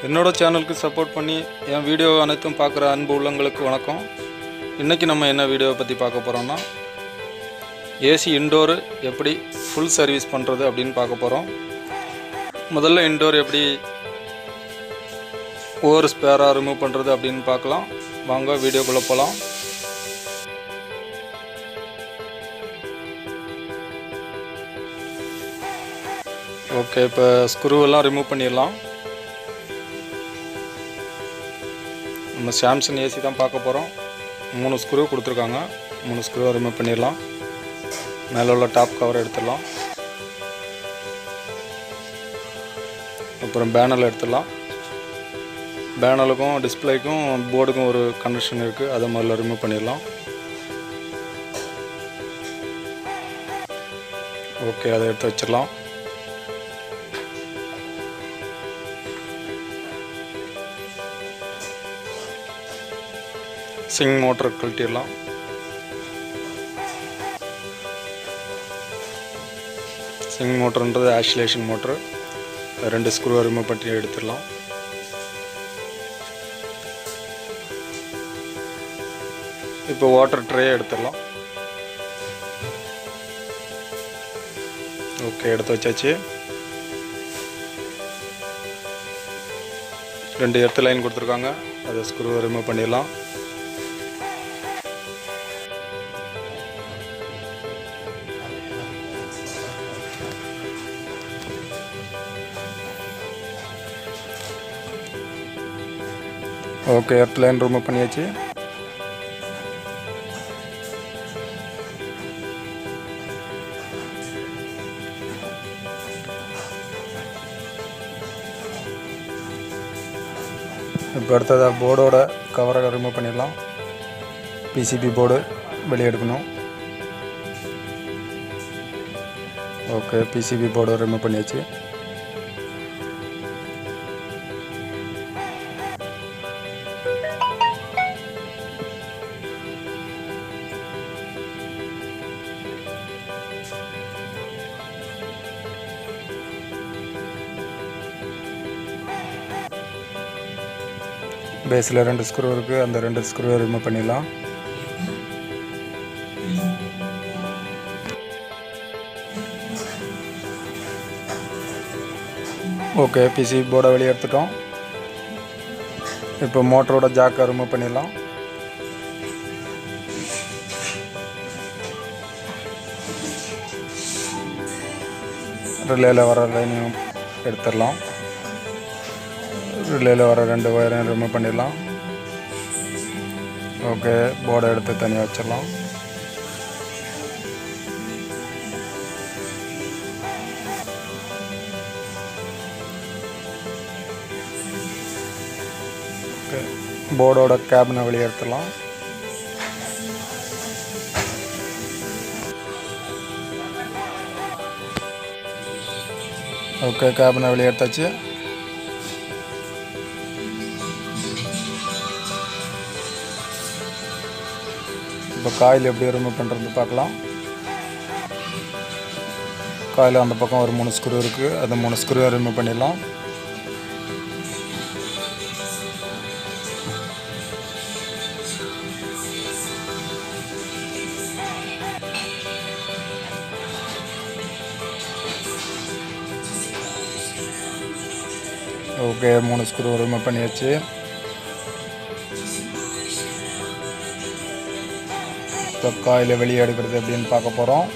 என்னோட சேனலுக்கு சப்போர்ட் பண்ணி என் வீடியோ அனைத்தும் பார்க்குற அன்பு உள்ளங்களுக்கு வணக்கம். இன்றைக்கி நம்ம என்ன வீடியோவை பற்றி பார்க்க போகிறோம்னா, ஏசி இன்டோர் எப்படி ஃபுல் சர்வீஸ் பண்ணுறது அப்படின்னு பார்க்க போகிறோம். முதல்ல இன்டோர் எப்படி ஒவ்வொரு ஸ்பேராக ரிமூவ் பண்ணுறது அப்படின்னு பார்க்கலாம். வாங்க வீடியோக்குள்ளே போகலாம். ஓகே, இப்போ ஸ்க்ரூவெல்லாம் ரிமூவ் பண்ணிடலாம். நம்ம சாம்சங் ஏசி தான் பார்க்க போகிறோம். 3 ஸ்க்ரூ கொடுத்துருக்காங்க. 3 ஸ்க்ரூவை ரிமூவ் பண்ணிடலாம். மேலே உள்ள டாப் கவர் எடுத்துடலாம். அப்புறம் பேனல் எடுத்துடலாம். பேனலுக்கும் டிஸ்பிளேக்கும் போர்டுக்கும் ஒரு கனெக்ஷன் இருக்குது, அதை முதல்ல ரிமூவ் பண்ணிடலாம். ஓகே, அதை எடுத்து வச்சிடலாம். சிங் மோட்டரை கழட்டிடலாம். சிங் மோட்டர்ன்றது ஆக்சிலேஷன் மோட்ரு. 2 ஸ்க்ரூவை ரிமூவ் பண்ணி எடுத்துடலாம். இப்போ வாட்டர் ட்ரே எடுத்துடலாம். ஓகே, எடுத்து வச்சாச்சு. 2 எர்த் லைன் கொடுத்துருக்காங்க, அதை ஸ்க்ரூவை ரிமூவ் பண்ணிடலாம். ஓகே, எர்த் லைன் ரிமூவ் பண்ணியாச்சு. இப்போ அடுத்ததாக போர்டோட கவரை ரிமூவ் பண்ணிடலாம். பிசிபி போர்டு வெளியே எடுக்கணும். ஓகே, பிசிபி போர்டு ரிமூவ் பண்ணியாச்சு. பேஸில் 2 ஸ்க்ரூ இருக்குது, அந்த 2 ஸ்க்ரூவை ரிமூவ் பண்ணிடலாம். ஓகே, பிசி போர்டை வெளியே எடுத்துட்டோம். இப்போ மோட்டரோட ஜாக்கை ரிமூவ் பண்ணிடலாம். ரிலேயில் வர லைனையும் எடுத்துடலாம். ரிலேயில் வர 2 ஒயரையும் ரிமூவ் பண்ணிடலாம். ஓகே, போர்டை எடுத்து தனியாக வச்சிடலாம். ஓகே, போர்டோட கேபினை வெளியே எடுத்துடலாம். ஓகே, கேபினை வெளியே எடுத்தாச்சு. இப்போ காயில் எப்படி ரிமூவ் பண்ணுறது பார்க்கலாம். காயில் அந்த பக்கம் ஒரு 3 ஸ்க்ரூ இருக்குது, அந்த 3 ஸ்க்ரூவை ரிமூவ் பண்ணிடலாம். ஓகே, 3 ஸ்க்ரூ ரிமூவ் பண்ணியாச்சு. இப்போ காயில் வெளியே எடுக்கிறது எப்படின்னு பார்க்க போகிறோம்.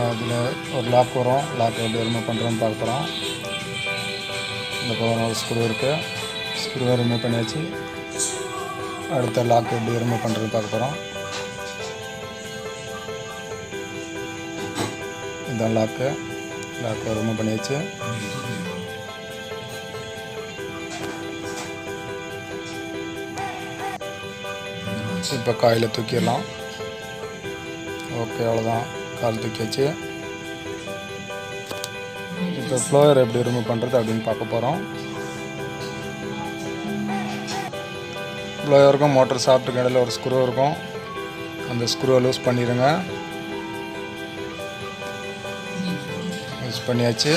அதில் ஒரு லாக் வரும். லாக் எப்படி ரிமூவ் பண்ணுறோன்னு பார்க்குறோம். இந்த பக்கம் ஒரு ஸ்க்ரூ இருக்குது, ஸ்க்ரூவை ரிமூவ் பண்ணியாச்சு. அடுத்த லாக் எப்படி ரிமூவ் பண்ணுறது பார்க்க போகிறோம். இதுதான் லாக்கு ரிமூவ் பண்ணியாச்சு. இப்போ காயில் தூக்கிடலாம். ஓகே, அவ்வளோதான், கால் தூக்கியாச்சு. இப்போ ஃப்ளோயர் எப்படி ரிமூவ் பண்ணுறது அப்படின்னு பார்க்க போகிறோம். ஃப்ளோயருக்கும் மோட்டர் சாஃப்ட்டுக்கு இடையில் ஒரு ஸ்க்ரூ இருக்கும். அந்த ஸ்க்ரூவை லூஸ் பண்ணிடுங்க. லூஸ் பண்ணியாச்சு.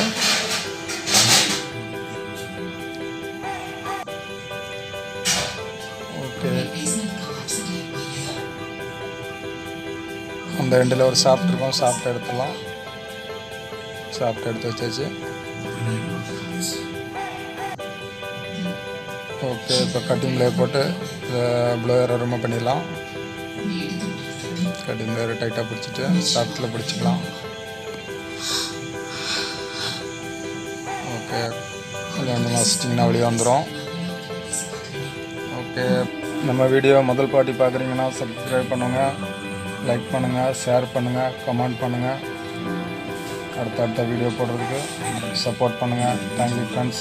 ஓகே, அந்த எண்டில் ஒரு சாஃப்ட் இருக்கும். சாஃப்ட் எடுத்துடலாம். சாஃப்ட் எடுத்து வச்சாச்சு. ஓகே, இப்போ கட்டிங் பிளேயர் போட்டு ப்ளோயரை ரிமூவ் பண்ணிடலாம். கட்டிங் பிளேயரை டைட்டாக பிடிச்சிட்டு சாஃப்ட்டில் பிடிச்சிக்கலாம். ஓகே, கொஞ்சம் வச்சிட்டிங்கன்னா வெளியே வந்துடும். ஓகே, நம்ம வீடியோ முதல் பாட்டி பார்க்குறீங்கன்னா சப்ஸ்கிரைப் பண்ணுங்கள், லைக் பண்ணுங்கள், ஷேர் பண்ணுங்கள், கமெண்ட் பண்ணுங்கள். அடுத்த வீடியோ போடுறதுக்கு சப்போர்ட் பண்ணுங்கள். Thank you friends.